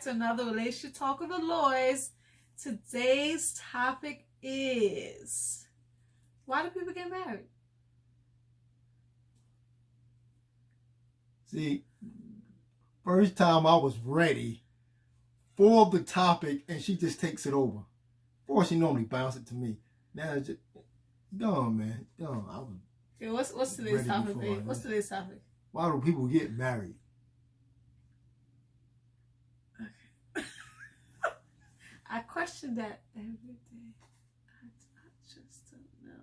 back to another relationship talk with the Loys. Today's topic is, why do people get married? See, first time I was ready for the topic and she just takes it over. Before she normally bounces it to me. Now it's just, go on, man. Go on. I was Okay, what's today's topic, babe? What's today's topic? Why do people get married? I question that every day. I just don't know.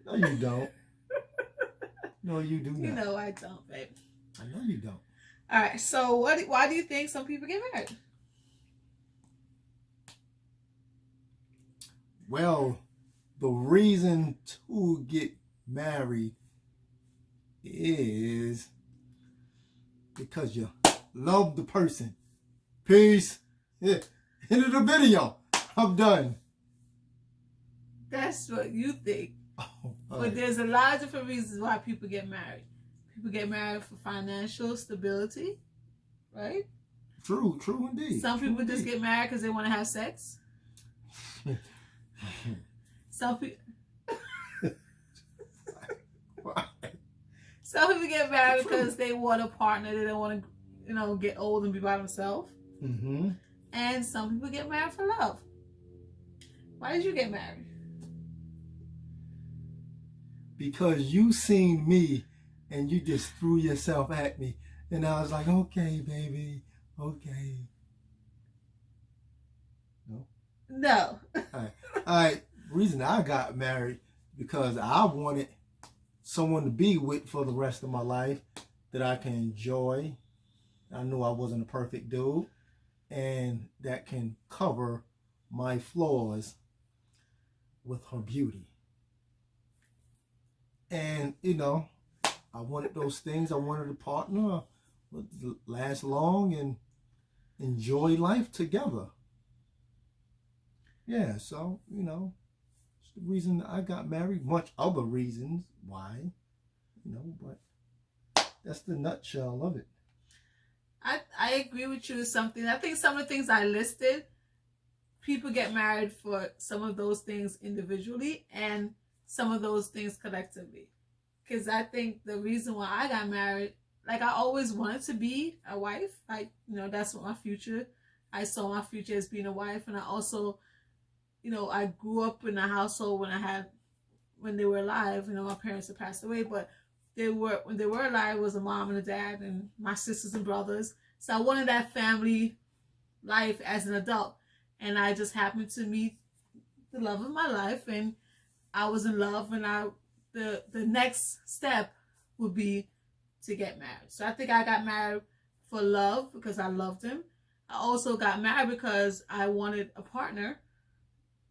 No, you don't. No, you do not. You know I don't, babe. I know you don't. All right, so why do you think some people get married? Well, the reason to get married is because you love the person. Peace. Yeah. End of the video. I'm done. That's what you think. Oh, but there's a lot of different reasons why people get married. People get married for financial stability, right? True indeed. Some people just get married because they want to have sex. Some people get married because they want a partner. They don't want to, get old and be by themselves. Mm-hmm. And some people get married for love. Why did you get married? Because you seen me and you just threw yourself at me. And I was like, okay, baby, okay. No? No. All right. Reason I got married because I wanted someone to be with for the rest of my life that I can enjoy. I knew I wasn't a perfect dude. And that can cover my flaws with her beauty. And, I wanted those things. I wanted a partner to last long and enjoy life together. Yeah, so, it's the reason I got married. Much other reasons why, but that's the nutshell of it. I agree with you with something. I think some of the things I listed, people get married for some of those things individually and some of those things collectively. Because I think the reason why I got married, like I always wanted to be a wife. That's what my future. I saw my future as being a wife. And I also, I grew up in a household when they were alive. My parents had passed away, but when they were alive, it was a mom and a dad and my sisters and brothers. So I wanted that family life as an adult. And I just happened to meet the love of my life, and I was in love, and the next step would be to get married. So I think I got married for love because I loved him. I also got married because I wanted a partner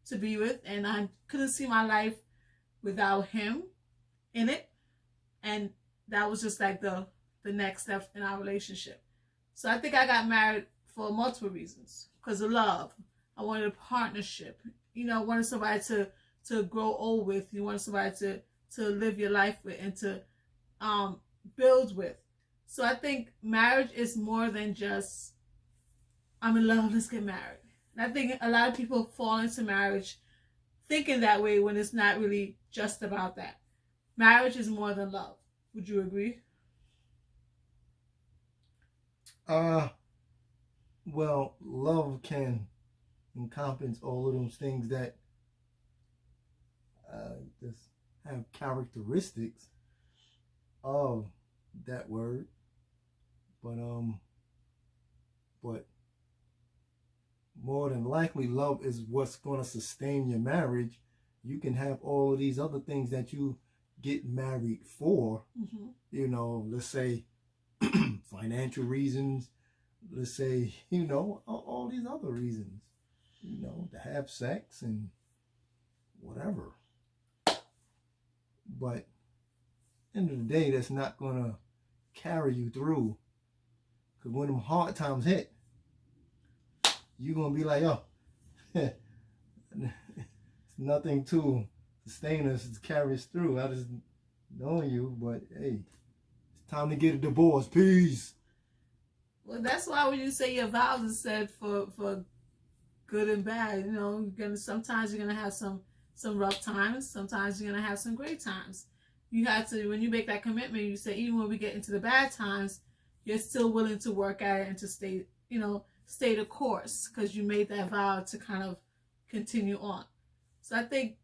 to be with, and I couldn't see my life without him in it. And that was just like the next step in our relationship. So I think I got married for multiple reasons. Because of love. I wanted a partnership. I wanted somebody to grow old with. You wanted somebody to live your life with and to build with. So I think marriage is more than just, I'm in love, let's get married. And I think a lot of people fall into marriage thinking that way when it's not really just about that. Marriage is more than love. Would you agree? Well, love can encompass all of those things that just have characteristics of that word. But more than likely, love is what's going to sustain your marriage. You can have all of these other things that you get married for, let's say financial reasons, let's say, all these other reasons, to have sex and whatever. But end of the day, that's not going to carry you through. Because when them hard times hit, you're going to be like, oh, it's nothing to sustain us, to carry us through. I just know you, but hey, it's time to get a divorce. Peace. Well, that's why when you say your vows, it's said for good and bad. You know, sometimes you're gonna have some rough times. Sometimes you're gonna have some great times. You have to, when you make that commitment, you say even when we get into the bad times, you're still willing to work at it and to stay the course because you made that vow to kind of continue on. So I think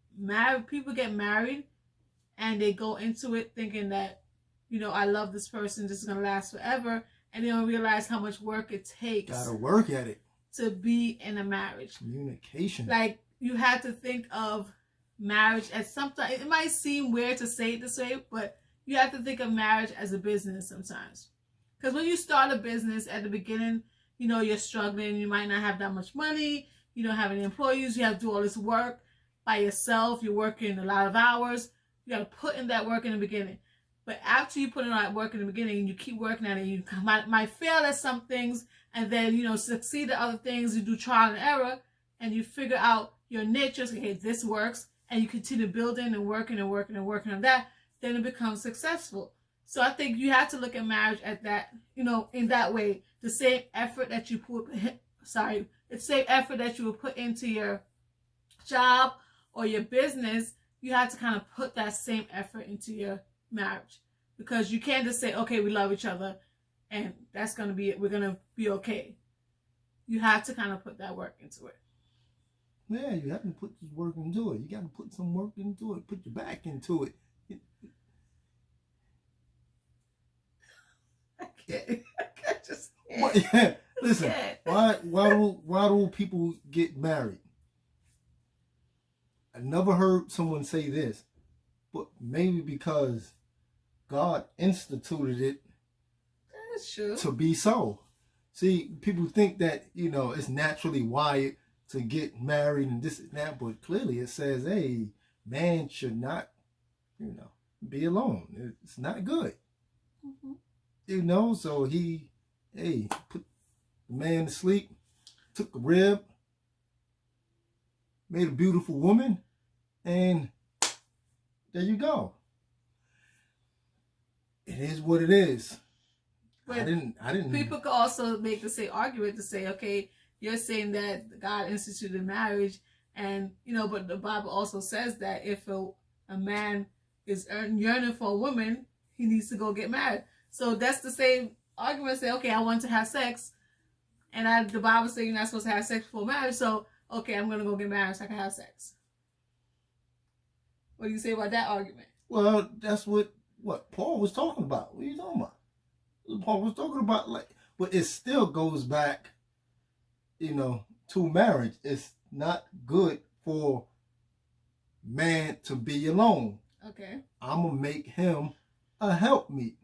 people get married and they go into it thinking that, I love this person, this is gonna last forever, and they don't realize how much work it takes. Gotta work at it. To be in a marriage. Communication. Like, you have to think of marriage as sometimes, it might seem weird to say it this way, but you have to think of marriage as a business sometimes. Because when you start a business at the beginning, you're struggling, you might not have that much money, you don't have any employees, you have to do all this work by yourself, you're working a lot of hours, you got to put in that work in the beginning. But after you put in that work in the beginning and you keep working at it, you might fail at some things and then, succeed at other things. You do trial and error and you figure out your niche. Okay, this works. And you continue building and working and working and working on that. Then it becomes successful. So I think you have to look at marriage at that, in that way. The same effort that you the same effort that you would put into your job or your business, you have to kind of put that same effort into your marriage, because you can't just say, okay, we love each other and that's going to be it, we're going to be okay. You have to kind of put that work into it. Yeah, you have to put this work into it. You got to put some work into it. Put your back into it. I can't just. Yeah. Listen, why do people get married? I never heard someone say this, but maybe because God instituted it. That's true. To be so. See, people think that, it's naturally wired to get married and this and that, but clearly it says, hey, man should not, be alone. It's not good. Mm-hmm. So he, put the man to sleep, took a rib, made a beautiful woman, and there you go. It is what it is. But I didn't. People could also make the same argument to say, okay, you're saying that God instituted marriage, and but the Bible also says that if a man is yearning for a woman, he needs to go get married. So that's the same argument. Say, okay, I want to have sex, and the Bible says you're not supposed to have sex before marriage. So okay, I'm gonna go get married so I can have sex. What do you say about that argument? Well, that's what Paul was talking about. What are you talking about? Paul was talking about, but it still goes back, to marriage. It's not good for man to be alone. Okay. I'm going to make him a helpmeet.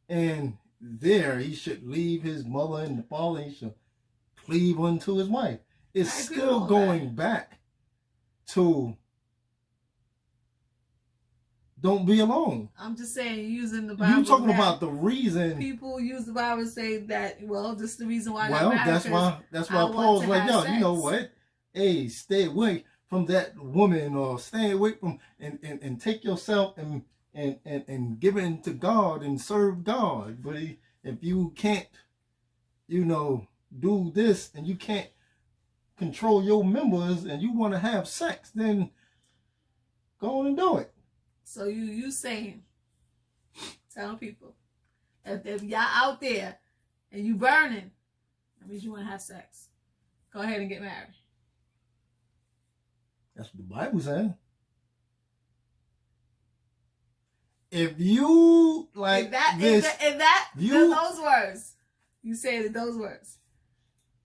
And there he should leave his mother and the father. He should cleave unto his wife. It's still going back to don't be alone. I'm just saying, using the Bible. You're talking about the reason. People use the Bible and say that, this is the reason why I got married. That's why Paul's like, yo, you know what? Hey, stay away from that woman, or stay away from, and take yourself and give it to God and serve God. But if you can't, do this, and you can't control your members, and you want to have sex, then go on and do it. So you saying, telling people, if y'all out there and you burning, that means you want to have sex. Go ahead and get married. That's what the Bible says. If you like those words, you say it in those words.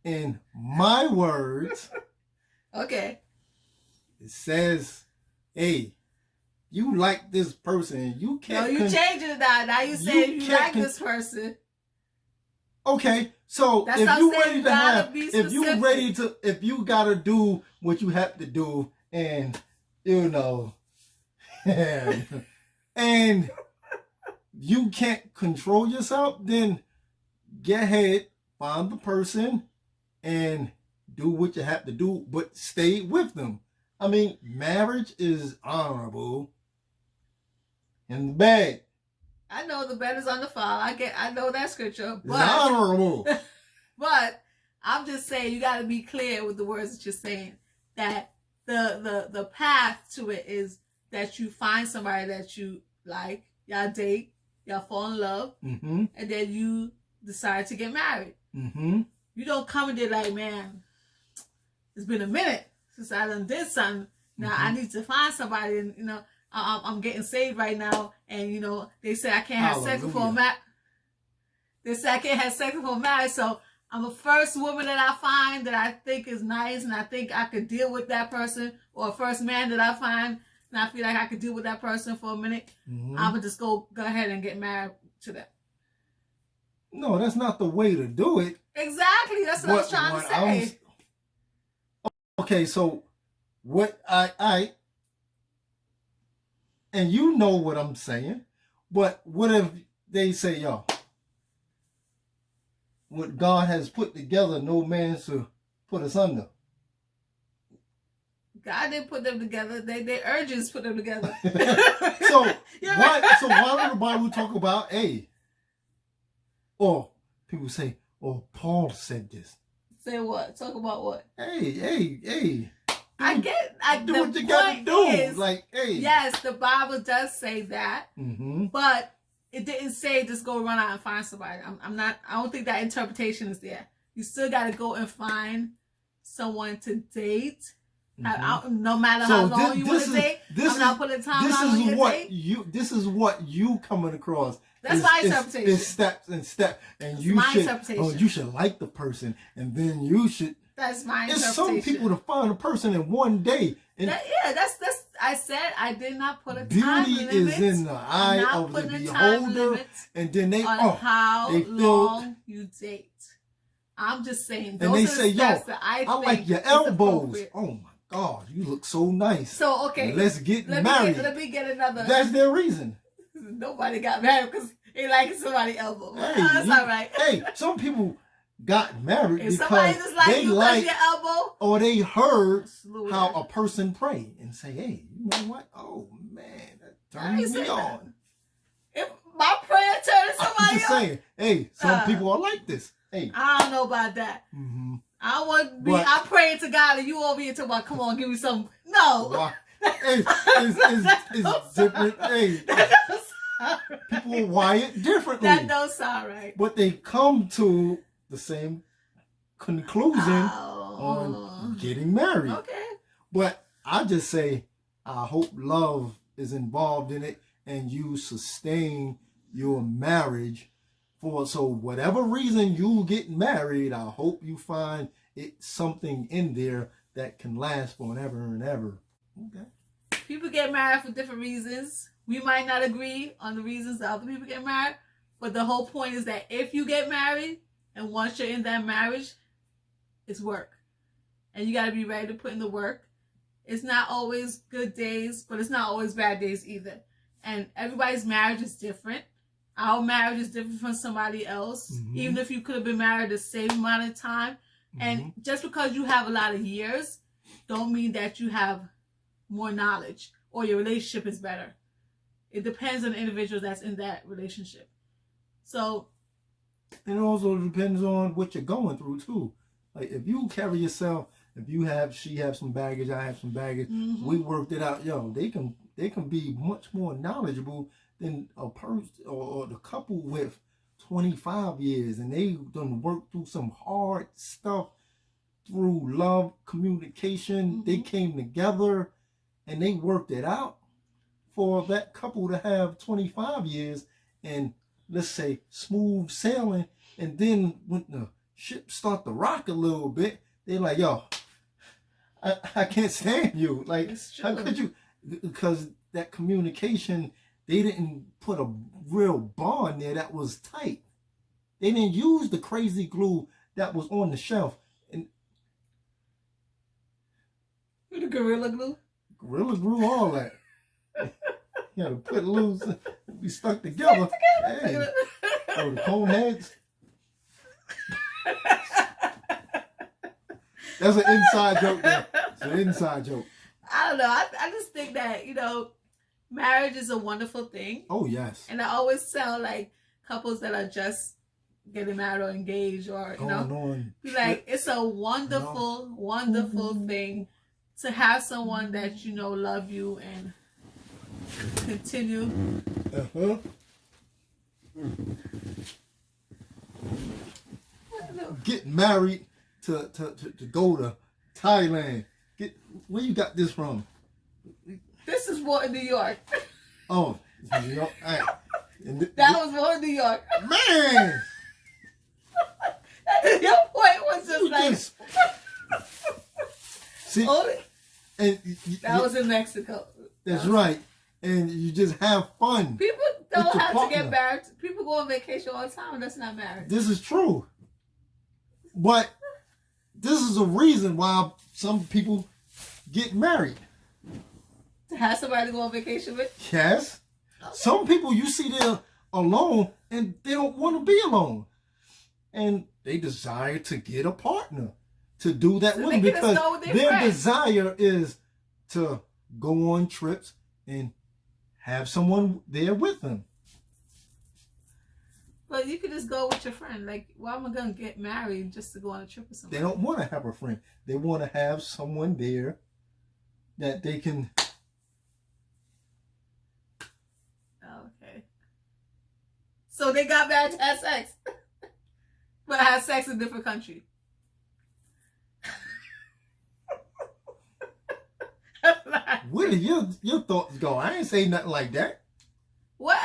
In my words, okay. It says, hey, you like this person, you can't. No, you changing it now. Now you saying you like this person. Okay, so that's if you gotta do what you have to do, and and you can't control yourself, then get ahead, find the person, and do what you have to do, but stay with them. I mean, marriage is honorable in the bed. I know the bed is on the fall. I know that scripture. It's honorable. But I'm just saying you got to be clear with the words that you're saying. That the path to it is that you find somebody that you like, y'all date, y'all fall in love, Mm-hmm. and then you decide to get married. Mm-hmm. You don't come and there like, man, it's been a minute since I done did something. Now I need to find somebody, and I'm getting saved right now, and they say I can't have sex before marriage. They say I can't have sex before marriage, so I'm a first woman that I find that I think is nice, and I think I could deal with that person, or a first man that I find, and I feel like I could deal with that person for a minute. Mm-hmm. I'm gonna just go ahead and get married to them. No, that's not the way to do it. Exactly, that's what I was trying to say. Okay, so what I and you know what I'm saying, but what if they say, yo, what God has put together, no man should put asunder? God didn't put them together. Their urges put them together. So why would the Bible talk about or people say, oh, Paul said this. Say what? Talk about what? Hey. I do what you gotta do. Yes, the Bible does say that, mm-hmm. but it didn't say just go run out and find somebody. I don't think that interpretation is there. You still got to go and find someone to date. Mm-hmm. No matter how long you want to date, I'm not putting time on your date. This is what you coming across. That's my interpretation. It's steps and steps, and you should like the person, and then you should. That's my interpretation. It's some people to find a person in one day. And that's. I said I did not put a beauty time limit. Beauty is in the eye of the beholder, and then how long you date. I'm just saying. Those and they are say, steps yo, that I like your elbows. Oh my God, you look so nice. So okay, let's get married. Let me get another. That's their reason. Nobody got married because they like somebody's elbow. Hey, that's all right. Hey, some people got married if because just like they like your elbow, or they heard how a person prayed and say, "Hey, you know what? Oh man, that turns me on." If my prayer turns somebody on, I'm just saying. Hey, some people are like this. Hey, I don't know about that. Mm-hmm. I want to be. I praying to God, and you over here talking about, come on, give me some. No, it's different. Hey. People are wired differently. That don't sound right. But they come to the same conclusion on getting married. Okay. But I just say, I hope love is involved in it and you sustain your marriage so whatever reason you get married, I hope you find something in there that can last forever and ever. Okay. People get married for different reasons. We might not agree on the reasons that other people get married, but the whole point is that if you get married and once you're in that marriage, it's work. And you got to be ready to put in the work. It's not always good days, but it's not always bad days either. And everybody's marriage is different. Our marriage is different from somebody else, mm-hmm. even if you could have been married the same amount of time. Mm-hmm. And just because you have a lot of years, don't mean that you have more knowledge or your relationship is better. It depends on the individual that's in that relationship. So, it also depends on what you're going through too. Like if you carry yourself, she have some baggage, I have some baggage. Mm-hmm. We worked it out. Yo, they can be much more knowledgeable than a person or the couple with 25 years, and they done worked through some hard stuff through love, communication. Mm-hmm. They came together and they worked it out. For that couple to have 25 years and let's say smooth sailing, and then when the ship start to rock a little bit, they're like, yo, I can't stand you. Like, how could you? Because that communication, they didn't put a real bond there that was tight. They didn't use the crazy glue that was on the shelf. And the Gorilla Glue? Gorilla Glue, all that. You know, put loose, be stuck together. Hey. Oh, the cone heads. That's an inside joke there. It's an inside joke. I don't know. I just think that, marriage is a wonderful thing. Oh, yes. And I always tell like couples that are just getting married or engaged or be like, it's a wonderful, wonderful thing to have someone that love you and continue. Get married to go to Thailand. Where you got this from? This is born in New York. Oh, New York. That was born in New York. Man! Your point was just See, and that was in Mexico. That's right. And you just have fun. People don't have to get married. People go on vacation all the time and that's not married. This is true. But this is a reason why some people get married. To have somebody to go on vacation with? Yes. Okay. Some people you see they're alone and they don't want to be alone. And they desire to get a partner to do that with them because their desire is to go on trips and have someone there with them. But you could just go with your friend. Like, why am I going to get married just to go on a trip with someone? They don't want to have a friend. They want to have someone there that they can... Okay. So they got married to have sex. But have sex in a different country. Where did your thoughts go? I ain't say nothing like that. What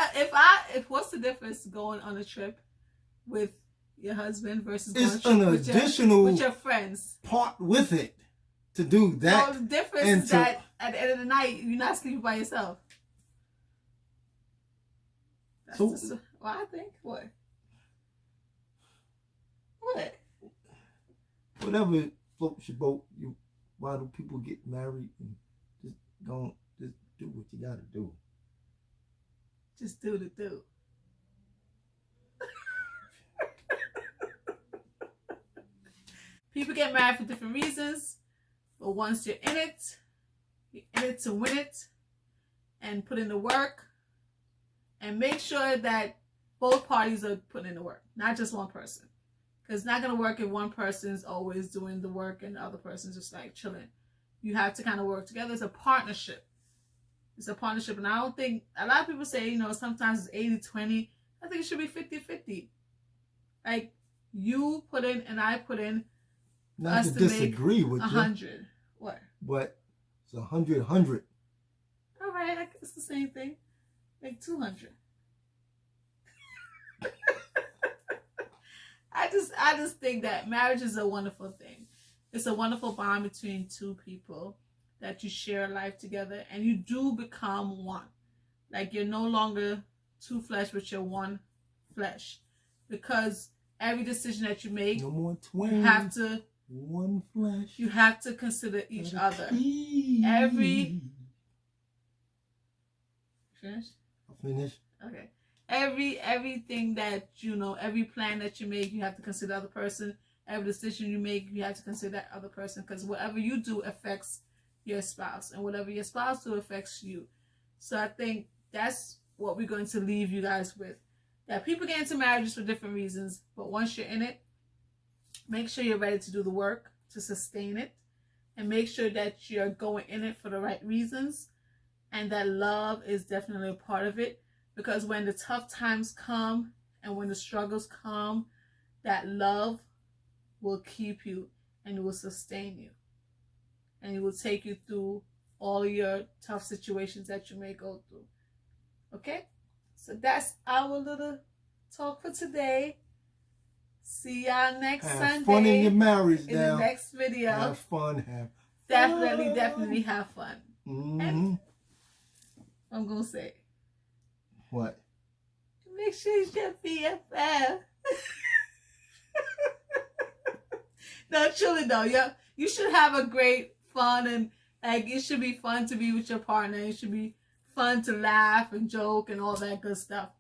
what's the difference going on a trip with your husband versus going it's an additional with your friends part with it to do that? So the difference is that at the end of the night you're not sleeping by yourself. That's well, I think what whatever floats your boat. Why do people get married and just do what you gotta do? Just do the do. People get married for different reasons, but once you're in it to win it and put in the work and make sure that both parties are putting in the work, not just one person. Because it's not going to work if one person's always doing the work and the other person's just like chilling. You have to kind of work together. It's a partnership. It's a partnership. And I don't think, a lot of people say, sometimes it's 80-20. I think it should be 50-50. Like, you put in and I put in. Not to disagree with 100. You. What? But it's 100. All right. It's the same thing. Like 200. I just think that marriage is a wonderful thing. It's a wonderful bond between two people that you share life together and you do become one. Like you're no longer two flesh, but you're one flesh. Because every decision that you make, no more twins. You have to one flesh. You have to consider each other. Finish? I'll finish. Okay. Everything that every plan that you make, you have to consider the other person. Every decision you make, you have to consider that other person, because whatever you do affects your spouse, and whatever your spouse do affects you. So I think that's what we're going to leave you guys with. That people get into marriages for different reasons, but once you're in it, make sure you're ready to do the work to sustain it, and make sure that you're going in it for the right reasons, and that love is definitely a part of it. Because when the tough times come and when the struggles come, that love will keep you and it will sustain you. And it will take you through all your tough situations that you may go through. Okay? So that's our little talk for today. See y'all next Sunday. Have fun in your marriage in the next video. Have fun. Definitely have fun. Mm-hmm. And I'm going to say. What? Make sure you get BFF. No, truly though, you should have a great fun, and like it should be fun to be with your partner. It should be fun to laugh and joke and all that good stuff.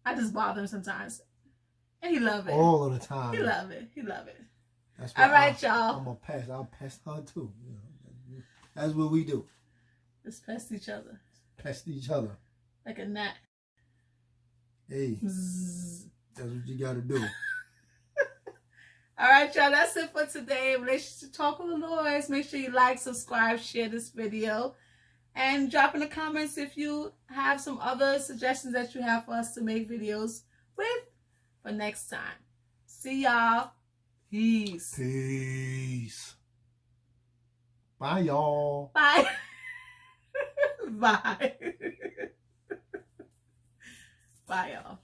I just bother him sometimes, and he love it all of the time. He love it. That's all right, y'all. I'll pest her too. That's what we do. Let's pest each other. pest each other. Like a gnat. Hey, Bzzz. that's what you got to do. All right, y'all. That's it for today. Relationship Talk with the Lords. Make sure you like, subscribe, share this video. And drop in the comments if you have some other suggestions that you have for us to make videos with for next time. See y'all. Peace. Peace. Bye, y'all. Bye. Bye. Bye, y'all.